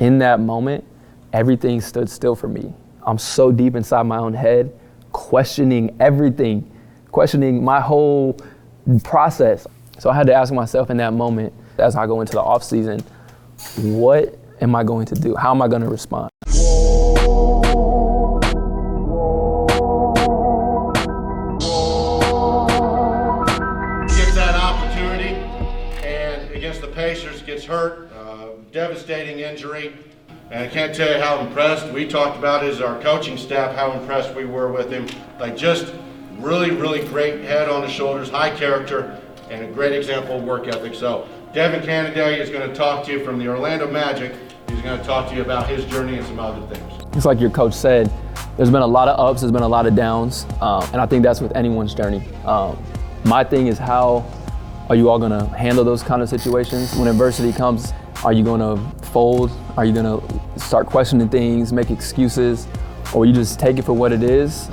in that moment, everything stood still for me. I'm so deep inside my own head, questioning everything, questioning my whole process. So I had to ask myself in that moment, as I go into the off season, what am I going to do? How am I going to respond? Gets that opportunity, and against the Pacers gets hurt, devastating injury. And I can't tell you how impressed we talked about as our coaching staff, how impressed we were with him. Like, just really, really great head on his shoulders, high character, and a great example of work ethic. So Devin Cannady is going to talk to you from the Orlando Magic. He's going to talk to you about his journey and some other things. It's like your coach said, there's been a lot of ups, there's been a lot of downs, and I think that's with anyone's journey. My thing is, how are you all going to handle those kind of situations? When adversity comes, are you going to fold? Are you going to start questioning things, make excuses, or you just take it for what it is?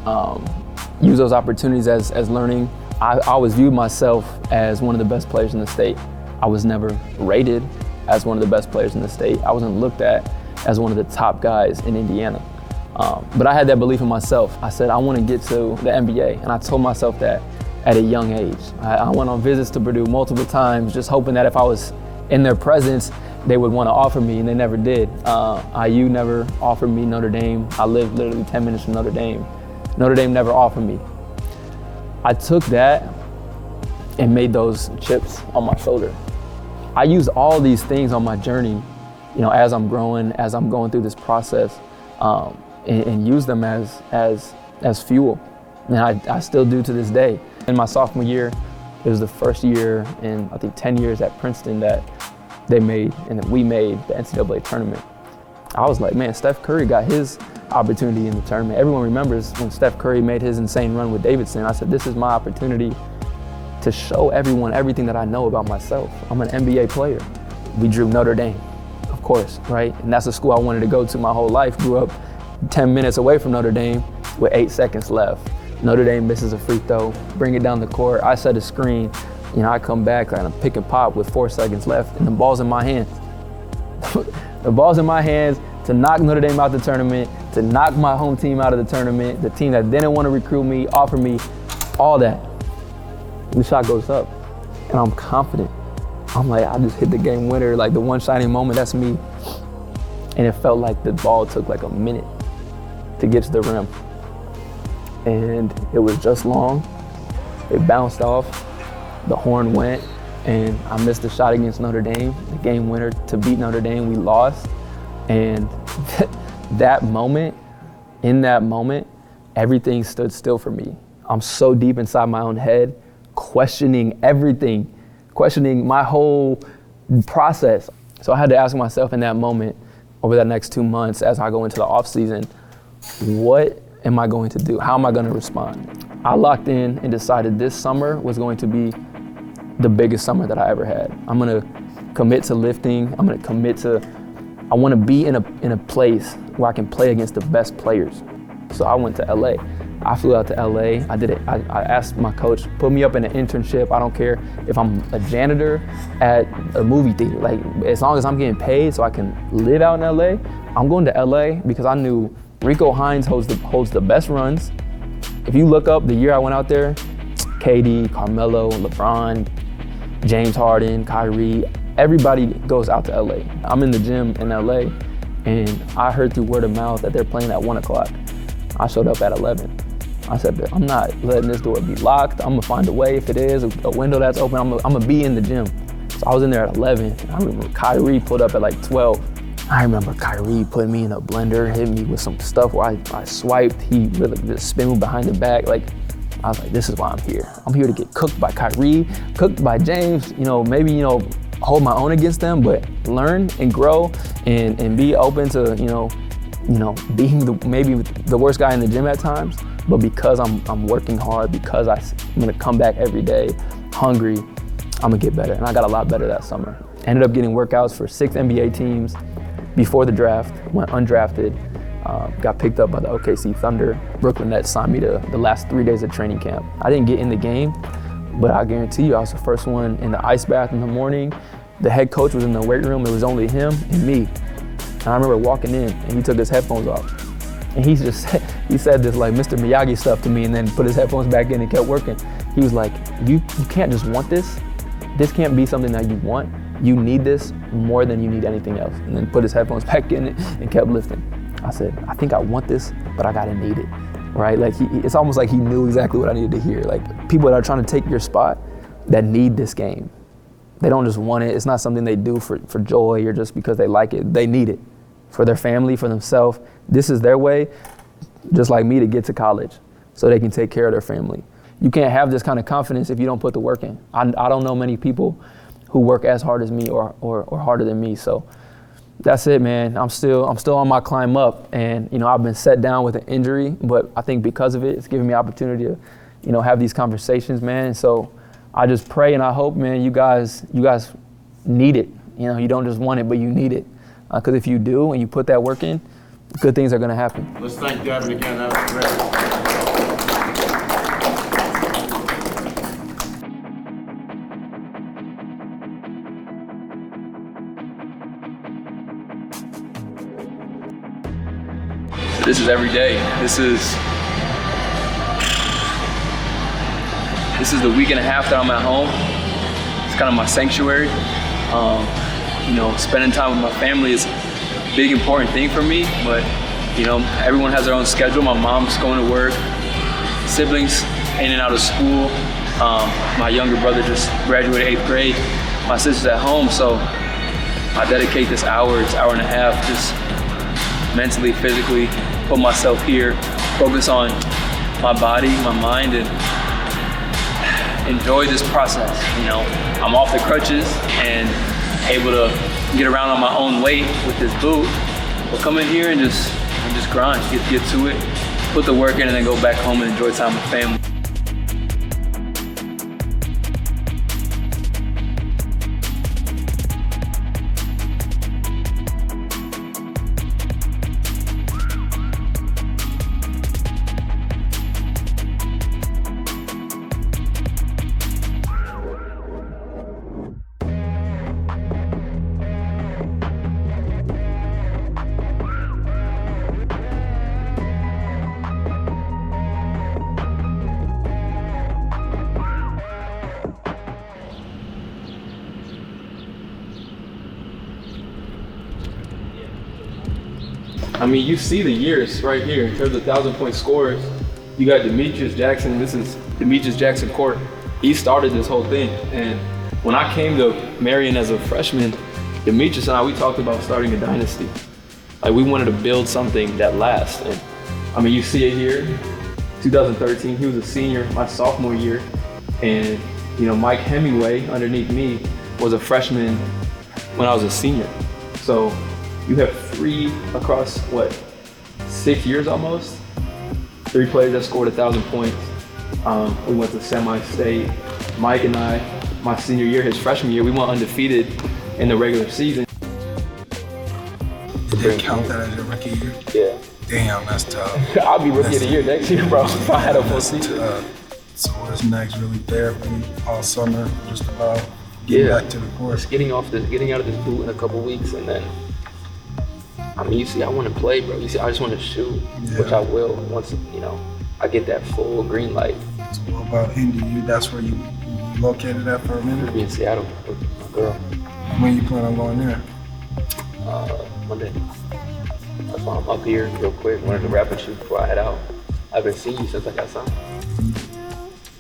Use those opportunities as learning. I always viewed myself as one of the best players in the state. I was never rated as one of the best players in the state. I wasn't looked at as one of the top guys in Indiana. But I had that belief in myself. I said, I want to get to the NBA, and I told myself that at a young age. I went on visits to Purdue multiple times, just hoping that if I was in their presence, they would want to offer me, and they never did. IU never offered me Notre Dame. I lived literally 10 minutes from Notre Dame. Notre Dame never offered me. I took that and made those chips on my shoulder. I use all these things on my journey, as I'm growing, as I'm going through this process, and use them as fuel. And I still do to this day. In my sophomore year, it was the first year in, I think, 10 years at Princeton that they made, and we made the NCAA tournament. I was like, man, Steph Curry got his opportunity in the tournament. Everyone remembers when Steph Curry made his insane run with Davidson. I said, this is my opportunity to show everyone everything that I know about myself. I'm an NBA player. We drew Notre Dame, of course, right? And that's a school I wanted to go to my whole life. Grew up 10 minutes away from Notre Dame with 8 seconds left. Notre Dame misses a free throw, bring it down the court. I set a screen. I come back and I'm pick and pop with 4 seconds left, and the ball's in my hands. The ball's in my hands to knock Notre Dame out the tournament, to knock my home team out of the tournament, the team that didn't want to recruit me, offer me, all that. The shot goes up, and I'm confident. I'm like, I just hit the game winner, like the one shining moment, that's me. And it felt like the ball took like a minute to get to the rim. And it was just long. It bounced off. The horn went, and I missed the shot against Notre Dame, the game winner to beat Notre Dame. We lost, and that moment, in that moment, everything stood still for me. I'm so deep inside my own head, questioning everything, questioning my whole process. So I had to ask myself in that moment, over that next 2 months, as I go into the off season, what am I going to do? How am I going to respond? I locked in and decided this summer was going to be the biggest summer that I ever had. I'm going to commit to lifting. I'm going to commit to, I want to be in a place where I can play against the best players. So I went to LA. I flew out to LA. I asked my coach, put me up in an internship. I don't care if I'm a janitor at a movie theater. Like, as long as I'm getting paid so I can live out in LA, I'm going to LA because I knew Rico Hines holds the best runs. If you look up the year I went out there, KD, Carmelo, LeBron, James Harden, Kyrie, everybody goes out to LA. I'm in the gym in LA, and I heard through word of mouth that they're playing at 1 o'clock. I showed up at 11. I said, I'm not letting this door be locked. I'm gonna find a way. If it is a window that's open, I'm gonna be in the gym. So I was in there at 11. I remember Kyrie pulled up at like 12. I remember Kyrie putting me in a blender, hitting me with some stuff where I swiped. He really just spin me behind the back. Like, I was like, this is why I'm here. I'm here to get cooked by Kyrie, cooked by James, maybe, hold my own against them, but learn and grow and be open to, being maybe the worst guy in the gym at times. But because I'm working hard, because I'm gonna come back every day hungry, I'm gonna get better. And I got a lot better that summer. Ended up getting workouts for 6 NBA teams before the draft, went undrafted, got picked up by the OKC Thunder. Brooklyn Nets signed me to the last 3 days of training camp. I didn't get in the game, but I guarantee you I was the first one in the ice bath in the morning. The head coach was in the weight room. It was only him and me. And I remember walking in, and he took his headphones off. And he said this like Mr. Miyagi stuff to me, and then put his headphones back in and kept working. He was like, you can't just want this. This can't be something that you want. You need this more than you need anything else. And then put his headphones back in and kept lifting. I said, I think I want this, but I gotta need it, right? Like it's almost like he knew exactly what I needed to hear. Like people that are trying to take your spot that need this game. They don't just want it. It's not something they do for joy or just because they like it. They need it for their family, for themselves. This is their way, just like me, to get to college so they can take care of their family. You can't have this kind of confidence if you don't put the work in. I don't know many people who work as hard as me or harder than me. So that's it, man. I'm still on my climb up, and I've been set down with an injury, but I think because of it, it's giving me opportunity to, have these conversations, man. So I just pray and I hope, man, you guys need it. You don't just want it, but you need it. Because if you do and you put that work in, good things are going to happen. Let's thank Devin again. That was great. This is every day. This is the week and a half that I'm at home. It's kind of my sanctuary. Spending time with my family is a big, important thing for me, but everyone has their own schedule. My mom's going to work, siblings in and out of school. My younger brother just graduated 8th grade. My sister's at home, so I dedicate this hour and a half, just mentally, physically, put myself here, focus on my body, my mind, and enjoy this process. I'm off the crutches and able to get around on my own weight with this boot. But come in here and just grind, get to it, put the work in, and then go back home and enjoy time with family. You see the years right here in terms of 1,000-point scorers. You got Demetrius Jackson. This is Demetrius Jackson Court. He started this whole thing. And when I came to Marion as a freshman, Demetrius and we talked about starting a dynasty. Like we wanted to build something that lasts. And you see it here, 2013, he was a senior my sophomore year. And Mike Hemingway underneath me was a freshman when I was a senior. So you have 3 across 6 years almost. 3 players that scored 1,000 points. We went to semi-state. Mike and I, my senior year, his freshman year, we went undefeated in the regular season. Did they count that as your rookie year? Yeah. Damn, that's tough. I'll be rookie of the year next year, bro. If I had a full season. So what's next? Really therapy all summer, just about back to the course. Getting out of this boot in a couple weeks, and then. You see, I want to play, bro. You see, I just want to shoot, which I will once, I get that full green light. So what about Indy? That's where you located at for a minute? I'll be in Seattle with my girl. When you plan on going there? Monday. That's why I'm up here real quick. Wanted to wrap and shoot before I head out. I've been seeing you since I got signed.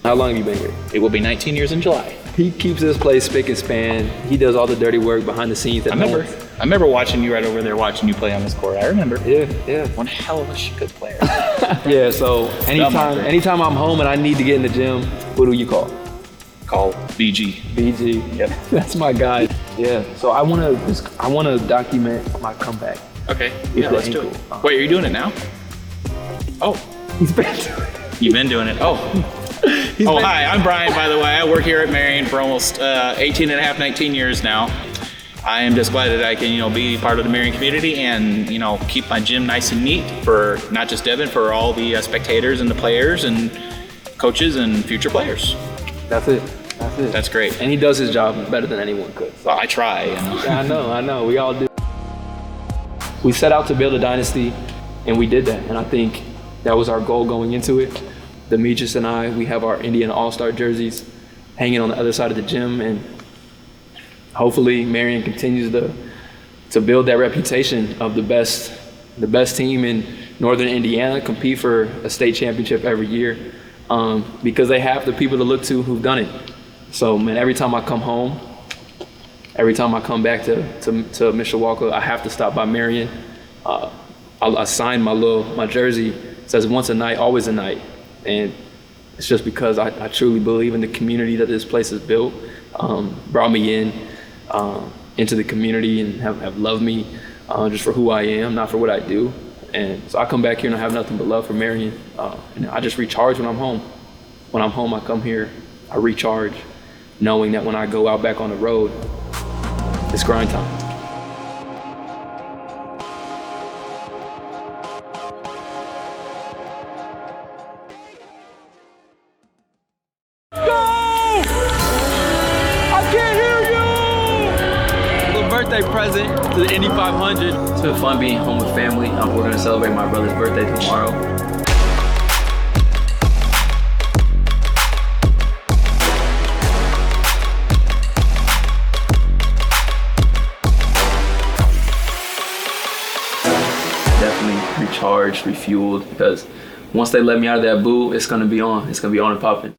How long have you been here? It will be 19 years in July. He keeps this place spick and span. He does all the dirty work behind the scenes. I remember watching you right over there, watching you play on this court. I remember. Yeah. One hell of a good player. Yeah, so anytime I'm home and I need to get in the gym, who do you call? Call BG. BG. Yep. That's my guy. Yeah. So I wanna document my comeback. Okay. Yeah, let's do it. Wait, are you doing it now? Oh. He's been doing it. You've been doing it. Oh. Hi, I'm Brian, by the way. I work here at Marion for almost 18 and a half, 19 years now. I am just glad that I can, be part of the Marion community and, keep my gym nice and neat for not just Devin, for all the spectators and the players and coaches and future players. That's it. That's great. And he does his job better than anyone could. So. Well, I try. I know. We all do. we set out to build a dynasty, and we did that. And I think that was our goal going into it. Demetrius and I, we have our Indiana All-Star jerseys hanging on the other side of the gym, and hopefully Marion continues to build that reputation of the best team in Northern Indiana, compete for a state championship every year, because they have the people to look to who've done it. So, man, every time I come home, every time I come back to Mishawaka, I have to stop by Marion. I sign my jersey. It says once a night, always a night. And it's just because I truly believe in the community that this place has built, brought me into the community and have loved me just for who I am, not for what I do. And so I come back here and I have nothing but love for Marion. And I just recharge when I'm home. When I'm home, I come here, I recharge, knowing that when I go out back on the road, it's grind time. Birthday present to the Indy 500. It's been fun being home with family. We're going to celebrate my brother's birthday tomorrow. Definitely recharged, refueled, because once they let me out of that booth, it's going to be on. It's going to be on and popping.